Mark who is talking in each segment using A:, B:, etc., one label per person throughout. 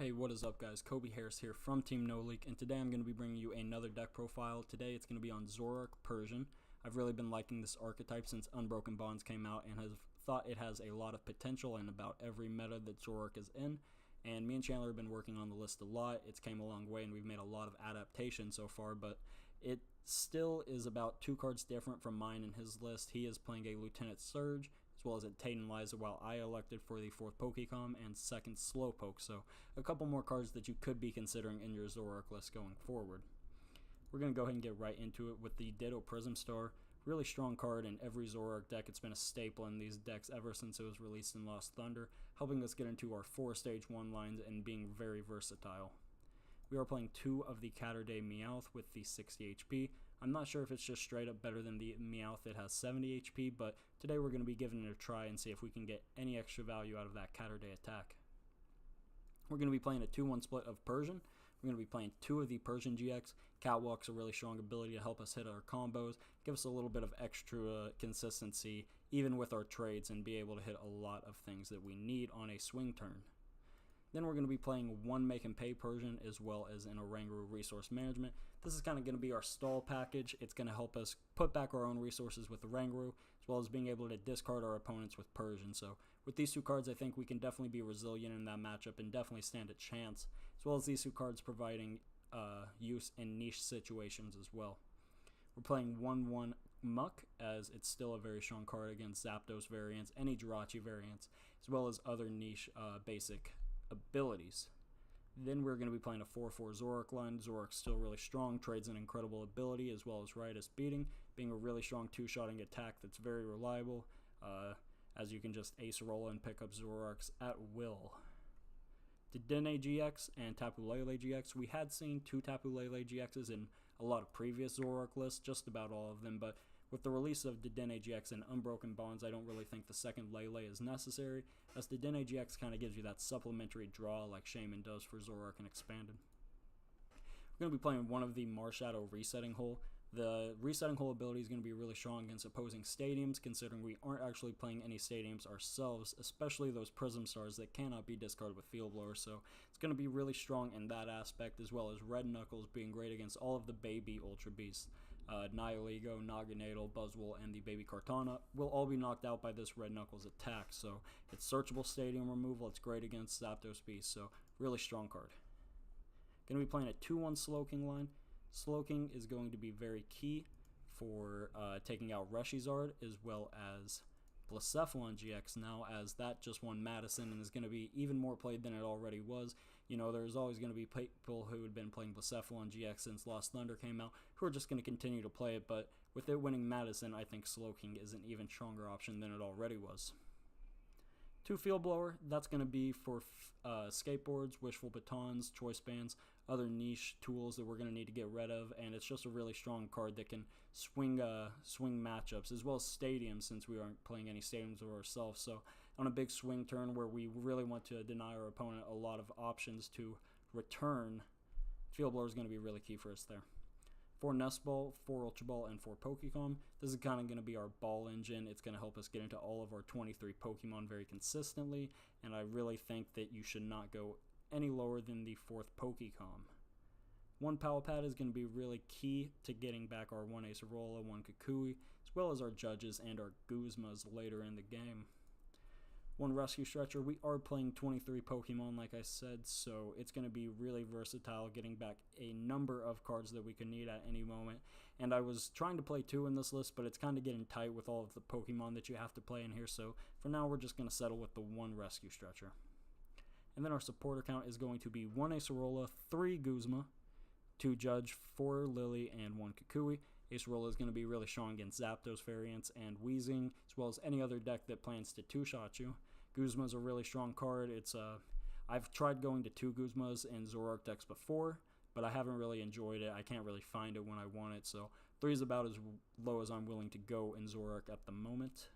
A: Hey, what is up guys? Kobe Harris here from Team No Leek, and today I'm going to be bringing you another deck profile. Today it's going to be on Zoroark Persian. I've really been liking this archetype since Unbroken Bonds came out and have thought it has a lot of potential in about every meta that Zoroark is in. And me and Chandler have been working on the list a lot. It's came a long way and we've made a lot of adaptations so far, but it still is about 2 cards different from mine and his list. He is playing a Lieutenant Surge as well as a Taden Liza, while I elected for the 4th Pokecom and 2nd Slowpoke, so a couple more cards that you could be considering in your Zoroark list going forward. We're going to go ahead and get right into it with the Ditto Prism Star. Really strong card in every Zoroark deck. It's been a staple in these decks ever since it was released in Lost Thunder, helping us get into our 4 Stage 1 lines and being very versatile. We are playing 2 of the Catterday Meowth with the 60 HP. I'm not sure if it's just straight up better than the Meowth that has 70 HP, but today we're going to be giving it a try and see if we can get any extra value out of that Catterday attack. We're going to be playing a 2-1 split of Persian. We're going to be playing 2 of the Persian GX. Catwalk's a really strong ability to help us hit our combos, give us a little bit of extra consistency even with our trades, and be able to hit a lot of things that we need on a swing turn. Then we're going to be playing 1 Make and Pay Persian as well as an Oranguru Resource Management. This is kind of going to be our stall package. It's going to help us put back our own resources with Oranguru, as well as being able to discard our opponents with Persian. So with these 2 cards, I think we can definitely be resilient in that matchup and definitely stand a chance, as well as these 2 cards providing use in niche situations as well. We're playing 1-1 Muk, as it's still a very strong card against Zapdos variants, any Jirachi variants, as well as other niche basic abilities. Then we're going to be playing a 4-4 Zoroark line. Zoroark's still really strong, trades an incredible ability as well as Riotous Beating, being a really strong 2-shotting attack that's very reliable, as you can just Acerola and pick up Zoroarks at will. Dedenne-GX and Tapu Lele-GX. We had seen 2 Tapu Lele-GXs in a lot of previous Zoroark lists, just about all of them, but with the release of Dedenne-GX and Unbroken Bonds, I don't really think the 2nd Lele is necessary, as Dedenne-GX kind of gives you that supplementary draw like Shaman does for Zoroark and Expanded. We're going to be playing 1 of the Marshadow Resetting Hole. The Resetting Hole ability is going to be really strong against opposing stadiums, considering we aren't actually playing any stadiums ourselves, especially those Prism Stars that cannot be discarded with Field Blower, so it's going to be really strong in that aspect, as well as Red Knuckles being great against all of the baby Ultra Beasts. Nihilego, Naganadel, Buzzwole, and the Baby Kartana will all be knocked out by this Red Knuckles attack, so it's searchable stadium removal. It's great against Zapdos Beasts, so really strong card. Going to be playing a 2-1 Slowking line. Slowking is going to be very key for taking out Reshizard as well as Blacephalon GX now, as that just won Madison and is going to be even more played than it already was. You know, there's always going to be people who had been playing Blacephalon GX since Lost Thunder came out who are just going to continue to play it, but with it winning Madison, I think Slowking is an even stronger option than it already was. 2 Field Blower, that's going to be for skateboards, wishful batons, choice bands, other niche tools that we're going to need to get rid of, and it's just a really strong card that can swing matchups, as well as stadiums, since we aren't playing any stadiums of ourselves. So on a big swing turn where we really want to deny our opponent a lot of options to return, Field Blower is going to be really key for us there. 4 Nest Ball, 4 Ultra Ball, and 4 Pokecom. This is kind of going to be our ball engine. It's going to help us get into all of our 23 Pokemon very consistently, and I really think that you should not go any lower than the 4th Pokecom. 1 Pal Pad is going to be really key to getting back our 1 Acerola, 1 Kukui, as well as our Judges and our Guzmas later in the game. 1 Rescue Stretcher. We are playing 23 Pokemon, like I said, so it's going to be really versatile, getting back a number of cards that we could need at any moment. And I was trying to play 2 in this list, but it's kind of getting tight with all of the Pokemon that you have to play in here, so for now we're just going to settle with the 1 Rescue Stretcher. And then our supporter count is going to be 1 Acerola, 3 Guzma, 2 Judge, 4 Lillie, and 1 Kukui. Acerola is going to be really strong against Zapdos variants and Weezing, as well as any other deck that plans to 2-shot you. Guzma is a really strong card. I've tried going to 2 Guzmas in Zoroark decks before, but I haven't really enjoyed it. I can't really find it when I want it, so 3 is about as low as I'm willing to go in Zoroark at the moment.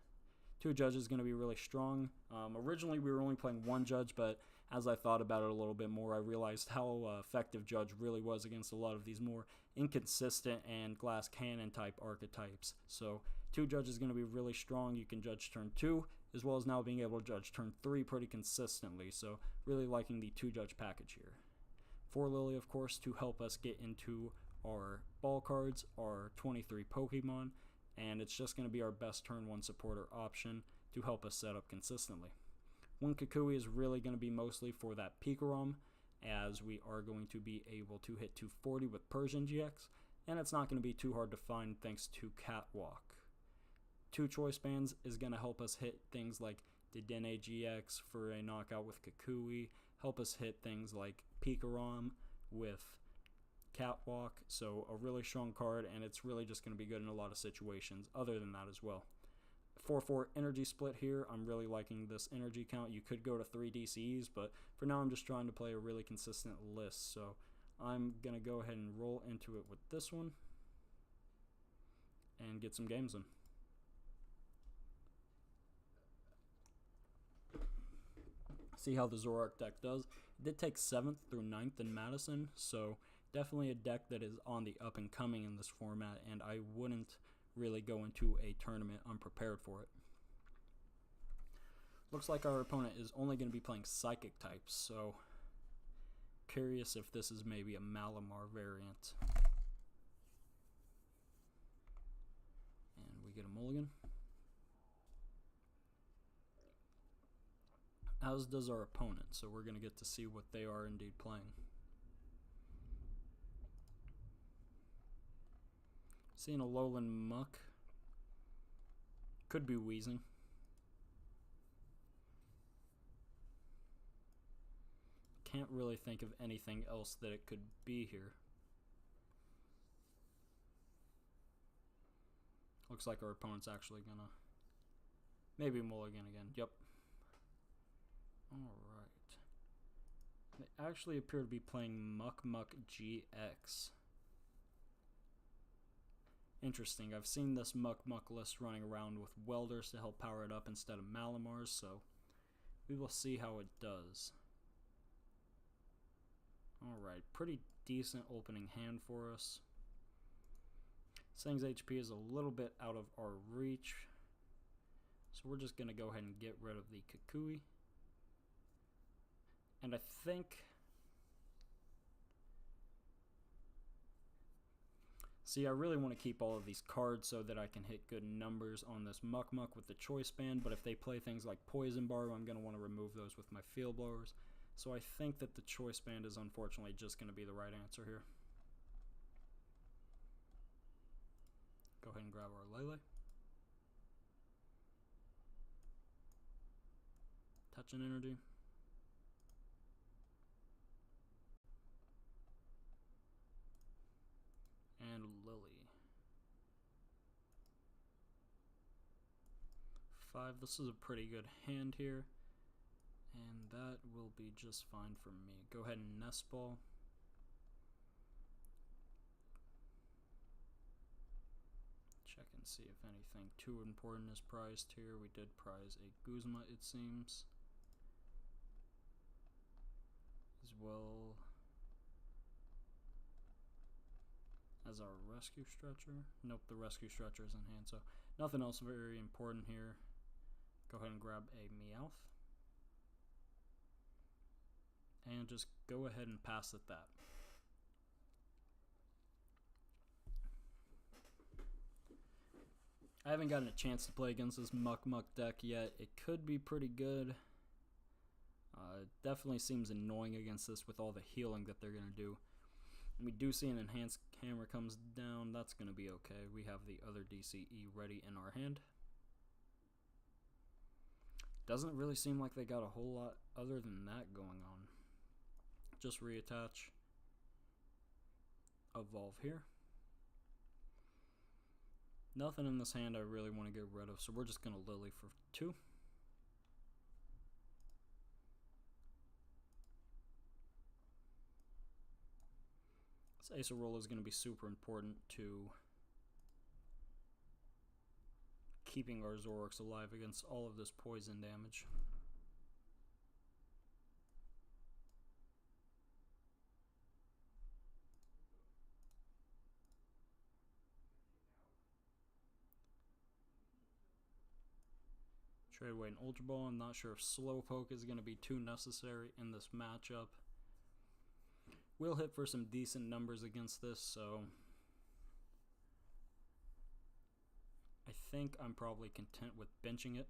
A: 2 Judges is going to be really strong. Originally, we were only playing 1 Judge, but as I thought about it a little bit more, I realized how effective Judge really was against a lot of these more inconsistent and glass cannon type archetypes. So 2 Judge is going to be really strong. You can Judge turn 2, as well as now being able to judge turn 3 pretty consistently, so really liking the 2-judge package here. For Lillie, of course, to help us get into our ball cards, our 23 Pokemon, and it's just going to be our best turn 1 supporter option to help us set up consistently. One Kukui is really going to be mostly for that Pikarom, as we are going to be able to hit 240 with Persian GX, and it's not going to be too hard to find thanks to Catwalk. 2 Choice Bands is going to help us hit things like Dedenne-GX for a knockout with Kukui, help us hit things like Pikarom with Catwalk, so a really strong card, and it's really just going to be good in a lot of situations other than that as well. 4-4 energy split here. I'm really liking this energy count. You could go to 3 DCEs, but for now I'm just trying to play a really consistent list, so I'm going to go ahead and roll into it with this one and get some games in. See how the Zoroark deck does. It did take 7th through 9th in Madison, so definitely a deck that is on the up and coming in this format, and I wouldn't really go into a tournament unprepared for it. Looks like our opponent is only going to be playing Psychic types, so curious if this is maybe a Malamar variant. And we get a mulligan. As does our opponent, so we're going to get to see what they are indeed playing. Seeing Alolan Muk. Could be wheezing. Can't really think of anything else that it could be here. Looks like our opponent's actually gonna maybe mulligan again. Yep. Alright. They actually appear to be playing Muk GX. Interesting. I've seen this Muk list running around with welders to help power it up instead of Malamars, so we will see how it does. Alright, pretty decent opening hand for us. Sang's HP is a little bit out of our reach, so we're just going to go ahead and get rid of the Kukui. And I think... See, I really want to keep all of these cards so that I can hit good numbers on this Muk with the Choice Band, but if they play things like Poison Bar, I'm going to want to remove those with my Field Blowers. So I think that the Choice Band is unfortunately just going to be the right answer here. Go ahead and grab our Lele. Touch and Energy. And Lillie. 5. This is a pretty good hand here, and that will be just fine for me. Go ahead and Nest Ball. Check and see if anything too important is prized here. We did prize a Guzma, it seems, as well as our Rescue Stretcher. Nope, the Rescue Stretcher is in hand, so nothing else very important here. Go ahead and grab a Meowth. And just go ahead and pass at that. I haven't gotten a chance to play against this Muk deck yet. It could be pretty good. It definitely seems annoying against this with all the healing that they're going to do. And we do see an enhanced hammer comes down. That's going to be okay. We have the other DCE ready in our hand. Doesn't really seem like they got a whole lot other than that going on. Just reattach. Evolve here. Nothing in this hand I really want to get rid of, so we're just going to Lillie for 2. This Acerola is going to be super important to keeping our Zoroarks alive against all of this poison damage. Trade away an Ultra Ball. I'm not sure if Slowpoke is going to be too necessary in this matchup. We'll hit for some decent numbers against this, so I think I'm probably content with benching it.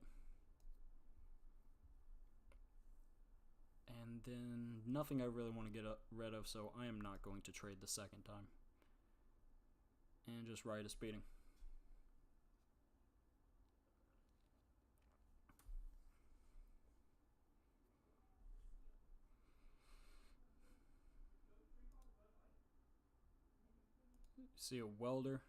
A: And then nothing I really want to get rid of, so I am not going to trade the second time. And just ride a speeding. See a welder.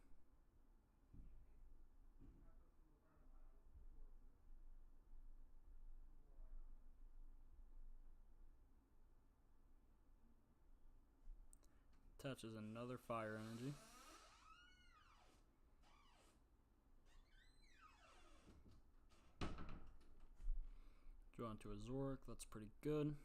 A: Touches another fire energy. Draw into a Zoroark, that's pretty good.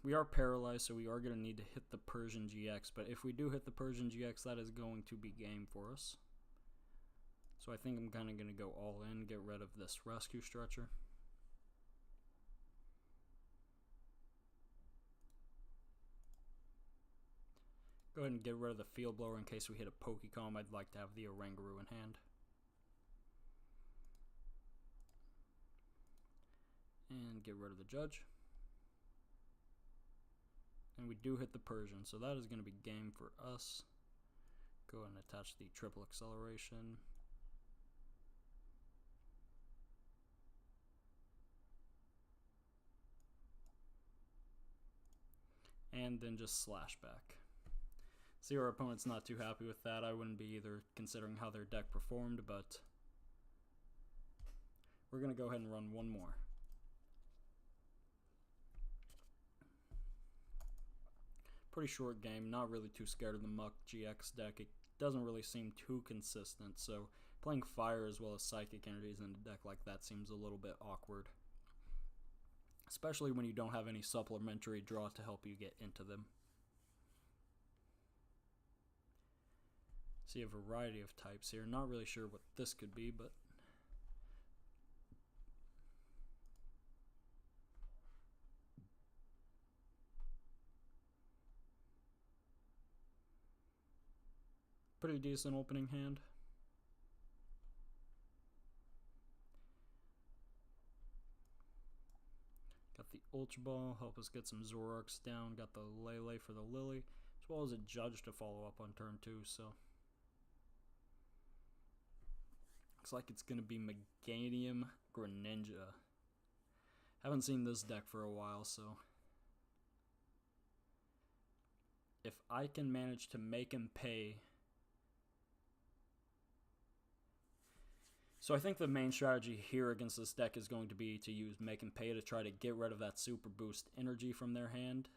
A: We are paralyzed, so we are going to need to hit the Persian GX, but if we do hit the Persian GX, that is going to be game for us. So I think I'm kind of going to go all in, get rid of this Rescue Stretcher. Go ahead and get rid of the Field Blower in case we hit a Pokecom. I'd like to have the Oranguru in hand. And get rid of the Judge. And we do hit the Persian, so that is going to be game for us. Go ahead and attach the triple acceleration. And then just slash back. See, our opponent's not too happy with that. I wouldn't be either, considering how their deck performed, but we're going to go ahead and run one more. Pretty short game, not really too scared of the Muk GX deck. It doesn't really seem too consistent, so playing fire as well as psychic energies in a deck like that seems a little bit awkward. Especially when you don't have any supplementary draw to help you get into them. See a variety of types here. Not really sure what this could be, but pretty decent opening hand. Got the Ultra Ball, help us get some Zoroarks down. Got the Lele for the Lillie, as well as a Judge to follow up on turn 2, so looks like it's going to be Meganium Greninja. Haven't seen this deck for a while, so if I can manage to make him pay. So I think the main strategy here against this deck is going to be to use Make and Pay to try to get rid of that super boost energy from their hand.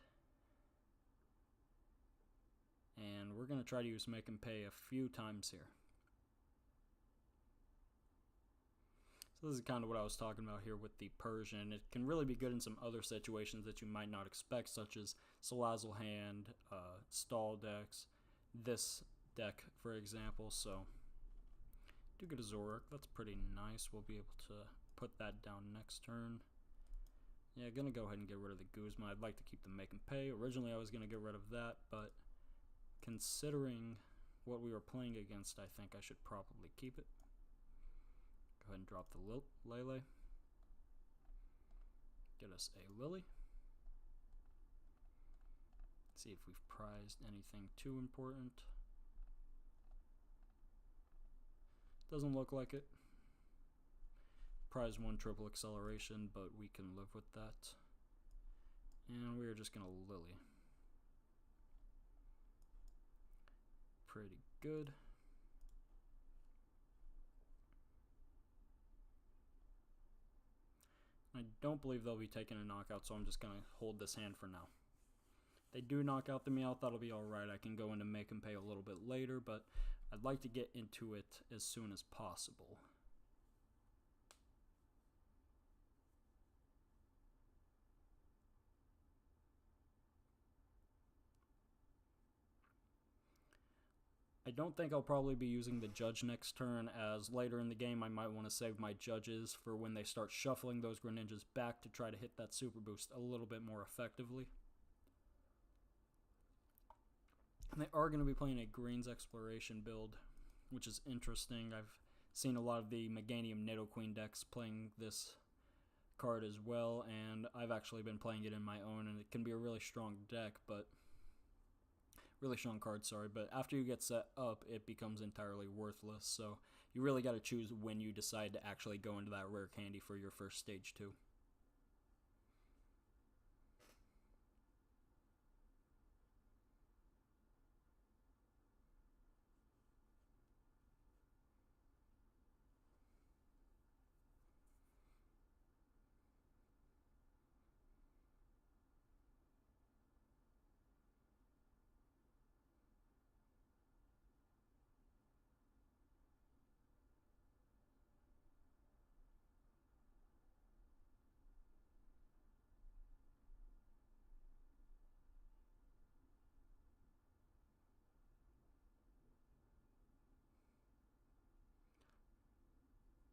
A: And we're going to try to use Make and Pay a few times here. So this is kind of what I was talking about here with the Persian. It can really be good in some other situations that you might not expect, such as Salazzle hand, stall decks, this deck, for example. So do get a Zoroark, that's pretty nice. We'll be able to put that down next turn. Yeah, gonna go ahead and get rid of the Guzma. I'd like to keep the Make and Pay. Originally I was gonna get rid of that, but considering what we were playing against, I think I should probably keep it. Go ahead and drop the Lele. Get us a Lillie. See if we've prized anything too important. Doesn't look like it. Prize 1 triple acceleration, but we can live with that. And we're just going to Lillie. Pretty good. I don't believe they'll be taking a knockout, so I'm just going to hold this hand for now. They do knock out the Meowth, that'll be alright. I can go into Make and Pay a little bit later, but I'd like to get into it as soon as possible. I I don't think I'll probably be using the Judge next turn, as later in the game I might want to save my Judges for when they start shuffling those Greninjas back to try to hit that Super Boost a little bit more effectively. And they are going to be playing a Greens Exploration build, which is interesting. I've seen a lot of the Meganium Nidoqueen decks playing this card as well, and I've actually been playing it in my own, and it can be a really strong deck, but really strong card, sorry, but after you get set up, it becomes entirely worthless, so you really got to choose when you decide to actually go into that rare candy for your first stage 2.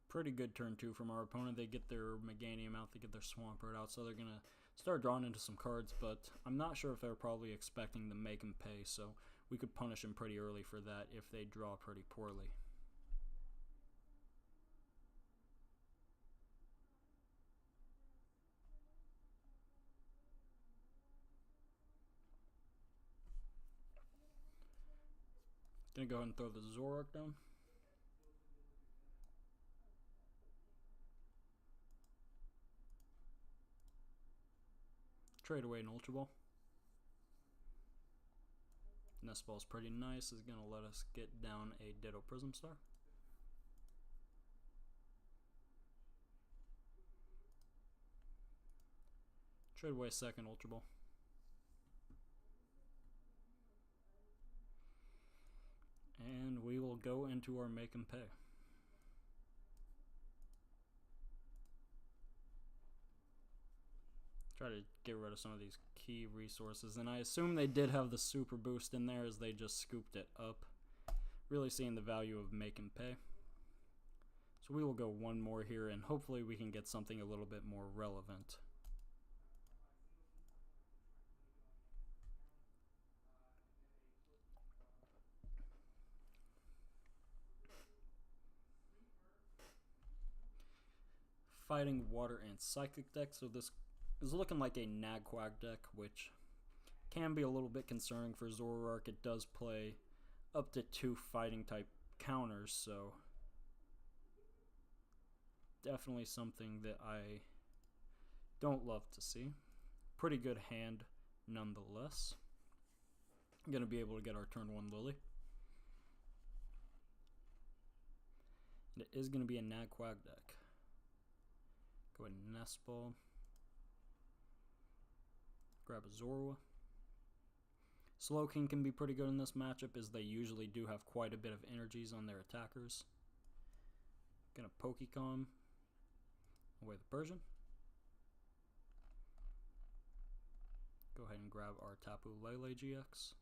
A: Pretty good turn 2 from our opponent. They get their Meganium out, they get their Swampert out, so they're going to start drawing into some cards, but I'm not sure if they're probably expecting to make him pay, so we could punish him pretty early for that if they draw pretty poorly. Gonna go ahead and throw the Zoroark down. Trade away an Ultra Ball. Nest Ball's pretty nice. Is going to let us get down a Ditto Prism Star. Trade away a second Ultra Ball. And we will go into our Make 'em Pay. Try to get rid of some of these key resources, and I assume they did have the Super Boost in there as they just scooped it up. Really seeing the value of Make 'em Pay. So we will go one more here, and hopefully we can get something a little bit more relevant. Fighting Water and Psychic deck, so this is looking like a Nagquag deck, which can be a little bit concerning for Zoroark. It does play up to 2 fighting type counters, so definitely something that I don't love to see. Pretty good hand nonetheless. I'm going to be able to get our turn 1 Lillie. And it is going to be a Nagquag deck. Go ahead and Nest Ball. Grab a Zorua. Slowking can be pretty good in this matchup, as they usually do have quite a bit of energies on their attackers. Gonna Pokecom away the Persian. Go ahead and grab our Tapu Lele-GX.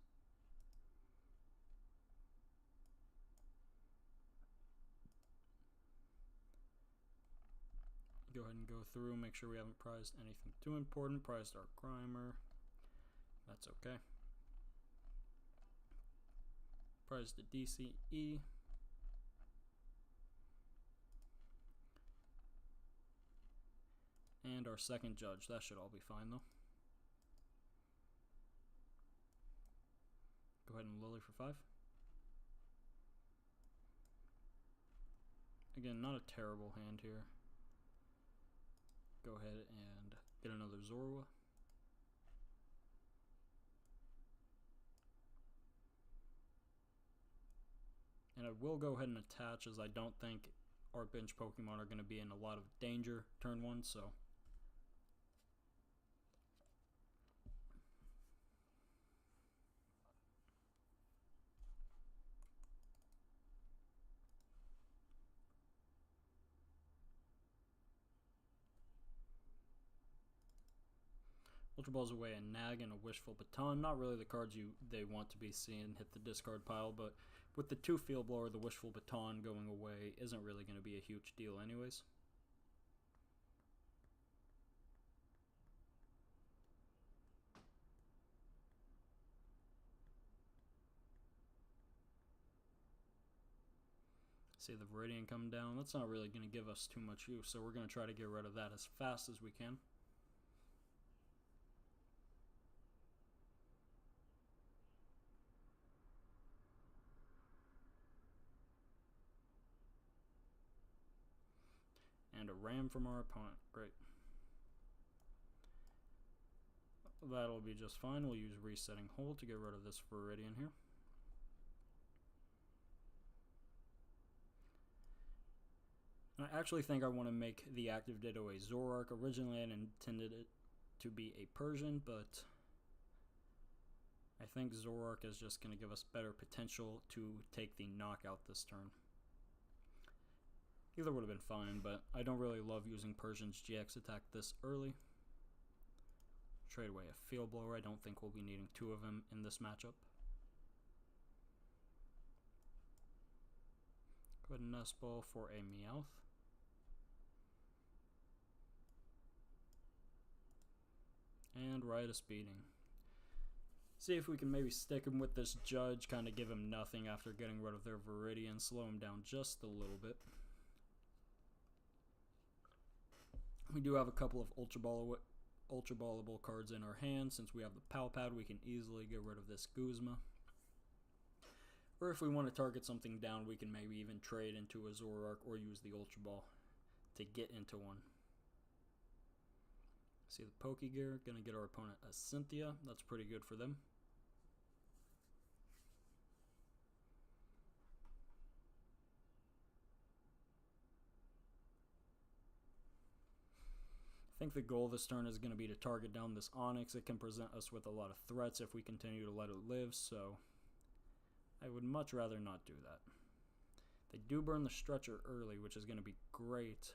A: Go ahead and go through, make sure we haven't prized anything too important. Prized our Grimer. That's okay. Prized a DCE. And our second Judge. That should all be fine though. Go ahead and Lillie for 5. Again, not a terrible hand here. Go ahead and get another Zorua. And I will go ahead and attach, as I don't think our bench Pokemon are going to be in a lot of danger turn 1, so Ultra Ball's away a Nag and a Wishful Baton. Not really the cards they want to be seeing hit the discard pile, but with the 2 Field Blower, the Wishful Baton going away isn't really going to be a huge deal anyways. See the Viridian come down. That's not really going to give us too much use, so we're going to try to get rid of that as fast as we can. And a ram from our opponent. Great. That'll be just fine. We'll use Resetting Hold to get rid of this Viridian here. I actually think I want to make the active Ditto a Zoroark. Originally I intended it to be a Persian, but I think Zoroark is just going to give us better potential to take the knockout this turn. Either would have been fine, but I don't really love using Persian's GX attack this early. Trade away a Field Blower. I don't think we'll be needing 2 of them in this matchup. Go ahead and Nest Ball for a Meowth. And Riotous Beating. See if we can maybe stick him with this Judge, kind of give him nothing after getting rid of their Viridian, slow him down just a little bit. We do have a couple of Ultra Ballable cards in our hand. Since we have the Pal Pad, we can easily get rid of this Guzma. Or if we want to target something down, we can maybe even trade into a Zoroark or use the Ultra Ball to get into one. See the Pokegear, gonna get our opponent a Cynthia. That's pretty good for them. I think the goal this turn is going to be to target down this Onix. It can present us with a lot of threats if we continue to let it live, so I would much rather not do that. They do burn the Stretcher early, which is going to be great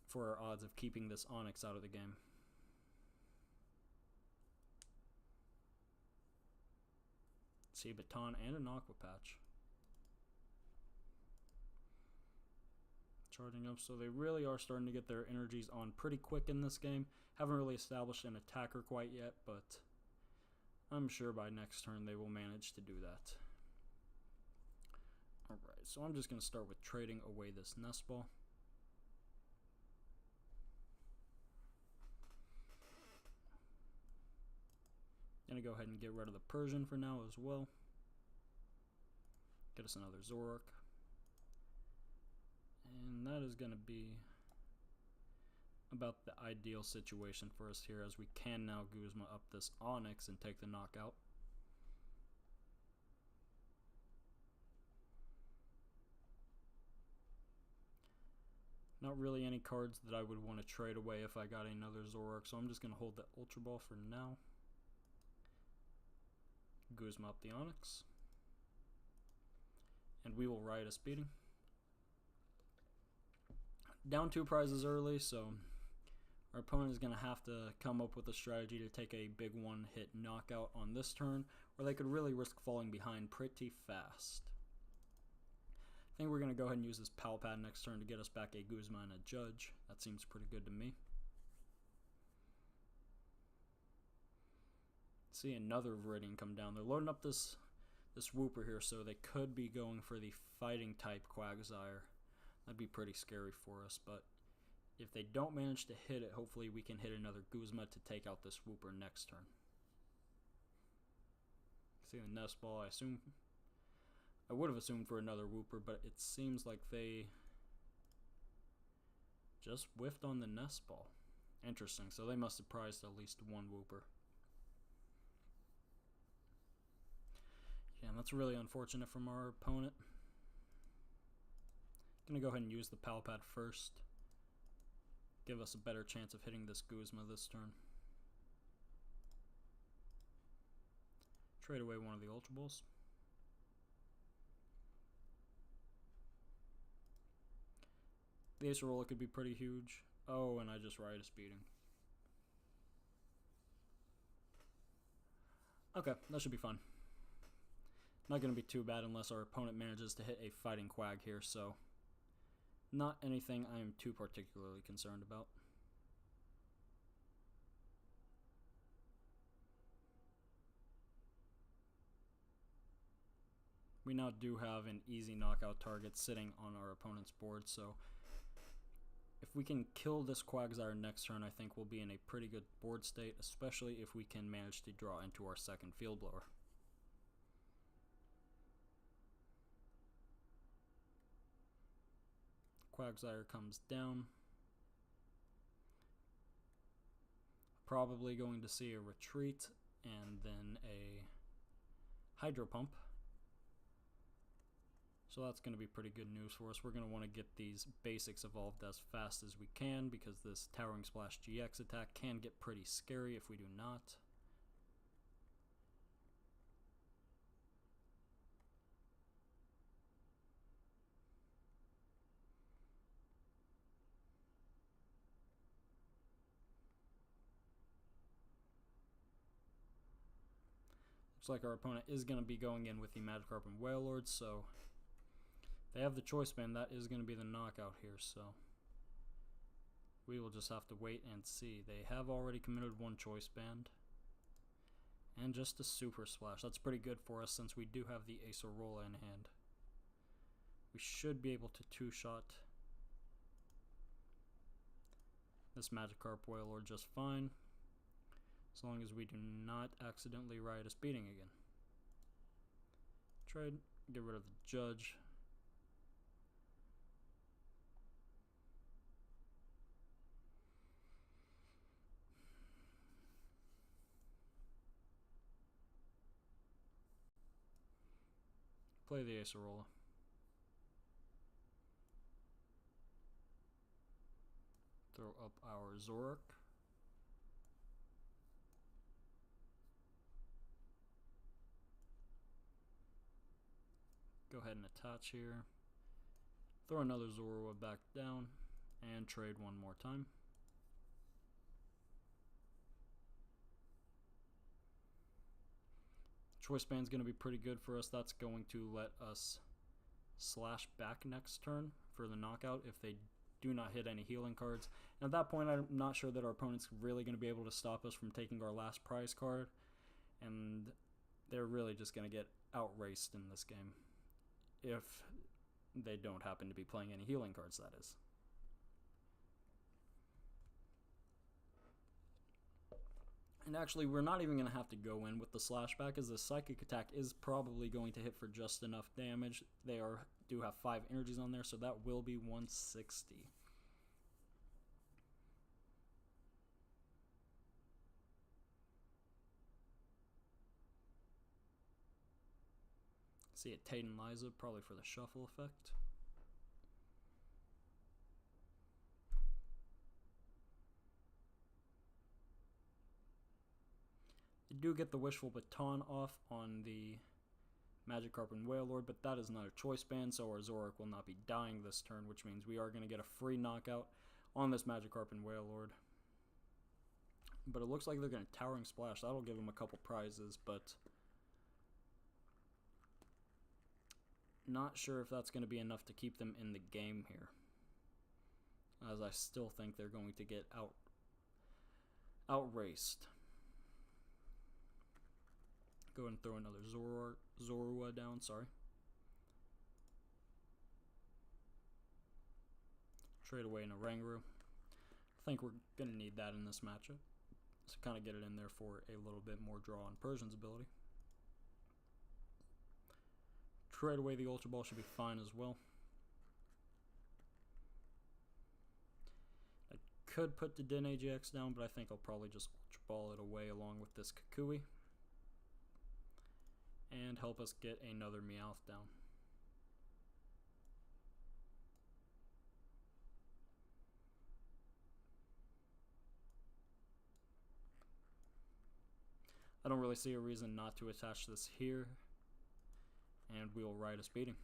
A: for our odds of keeping this Onix out of the game. See, Baton and an Aqua Patch. Charging up, so they really are starting to get their energies on pretty quick in this game. Haven't really established an attacker quite yet, but I'm sure by next turn they will manage to do that. Alright, so I'm just going to start with trading away this Nest Ball. Gonna go ahead and get rid of the Persian for now as well. Get us another Zoroark. And that is going to be about the ideal situation for us here, as we can now Guzma up this Onix and take the knockout. Not really any cards that I would want to trade away if I got another Zoroark, so I'm just going to hold the Ultra Ball for now. Guzma up the Onix. And we will Riotous Beating. Down 2 prizes early, so our opponent is going to have to come up with a strategy to take a big one-hit knockout on this turn, or they could really risk falling behind pretty fast. I think we're going to go ahead and use this Pal Pad next turn to get us back a Guzma and a Judge. That seems pretty good to me. See another Viridian come down. They're loading up this Wooper here, so they could be going for the fighting type Quagsire. That'd be pretty scary for us, but if they don't manage to hit it, hopefully we can hit another Guzma to take out this Wooper next turn. See the Nest Ball, I would have assumed for another Wooper, but it seems like they just whiffed on the Nest Ball. Interesting, so they must have prized at least one Wooper. Yeah, that's really unfortunate from our opponent. Gonna go ahead and use the Pal Pad first. Give us a better chance of hitting this Guzma this turn. Trade away one of the Ultra Balls. The Acerola could be pretty huge. Oh, and I just Riotous Beating. Okay, that should be fun. Not going to be too bad unless our opponent manages to hit a Fighting Quag here, so not anything I am too particularly concerned about. We now do have an easy knockout target sitting on our opponent's board, so if we can kill this Quagsire next turn, I think we'll be in a pretty good board state, especially if we can manage to draw into our second Field Blower. Quagsire comes down. Probably going to see a retreat and then a Hydro Pump. So that's going to be pretty good news for us. We're going to want to get these basics evolved as fast as we can because this Towering Splash GX attack can get pretty scary if we do not. Looks like our opponent is going to be going in with the Magikarp and Wailord, so they have the Choice Band. That is going to be the knockout here, so we will just have to wait and see. They have already committed one Choice Band and just a Super Splash. That's pretty good for us since we do have the Acerola in hand. We should be able to two-shot this Magikarp Wailord just fine, as long as we do not accidentally Riotous Beating again. Trade, get rid of the Judge. Play the Acerola. Throw up our Zoroark. Go ahead and attach here. Throw another Zorua back down and trade one more time. Choice Band's going to be pretty good for us. That's going to let us slash back next turn for the knockout if they do not hit any healing cards. And at that point, I'm not sure that our opponent's really going to be able to stop us from taking our last prize card. And they're really just going to get outraced in this game if they don't happen to be playing any healing cards, that is. And actually, we're not even going to have to go in with the Slashback, as the Psychic attack is probably going to hit for just enough damage. They do have 5 energies on there, so that will be 160. See it, Tayden Liza, probably for the shuffle effect. You do get the Wishful Baton off on the Magikarp and Wailord, but that is not a Choice Band, so our Zoroark will not be dying this turn, which means we are going to get a free knockout on this Magikarp and Wailord. But it looks like they're going to Towering Splash. That'll give them a couple prizes, but not sure if that's going to be enough to keep them in the game here, as I still think they're going to get outraced. Go ahead and throw another Zorua down, sorry. Trade away an Oranguru. I think we're going to need that in this matchup, so kind of get it in there for a little bit more draw on Persian's ability. Trade away the Ultra Ball should be fine as well. I could put the Dedenne-GX down, but I think I'll probably just Ultra Ball it away along with this Kukui and help us get another Meowth down. I don't really see a reason not to attach this here, and we'll Riotous Beating.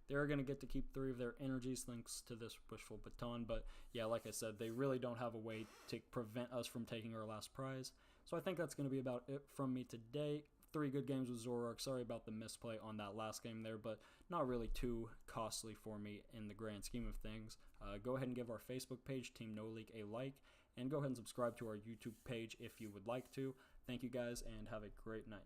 A: They're going to get to keep 3 of their energies thanks to this Wishful Baton, but yeah, like I said, they really don't have a way to prevent us from taking our last prize. So I think that's going to be about it from me today. 3 good games with Zoroark. Sorry about the misplay on that last game there, but not really too costly for me in the grand scheme of things. Go ahead and give our Facebook page, Team No Leak, a like, and go ahead and subscribe to our YouTube page if you would like to. Thank you guys, and have a great night.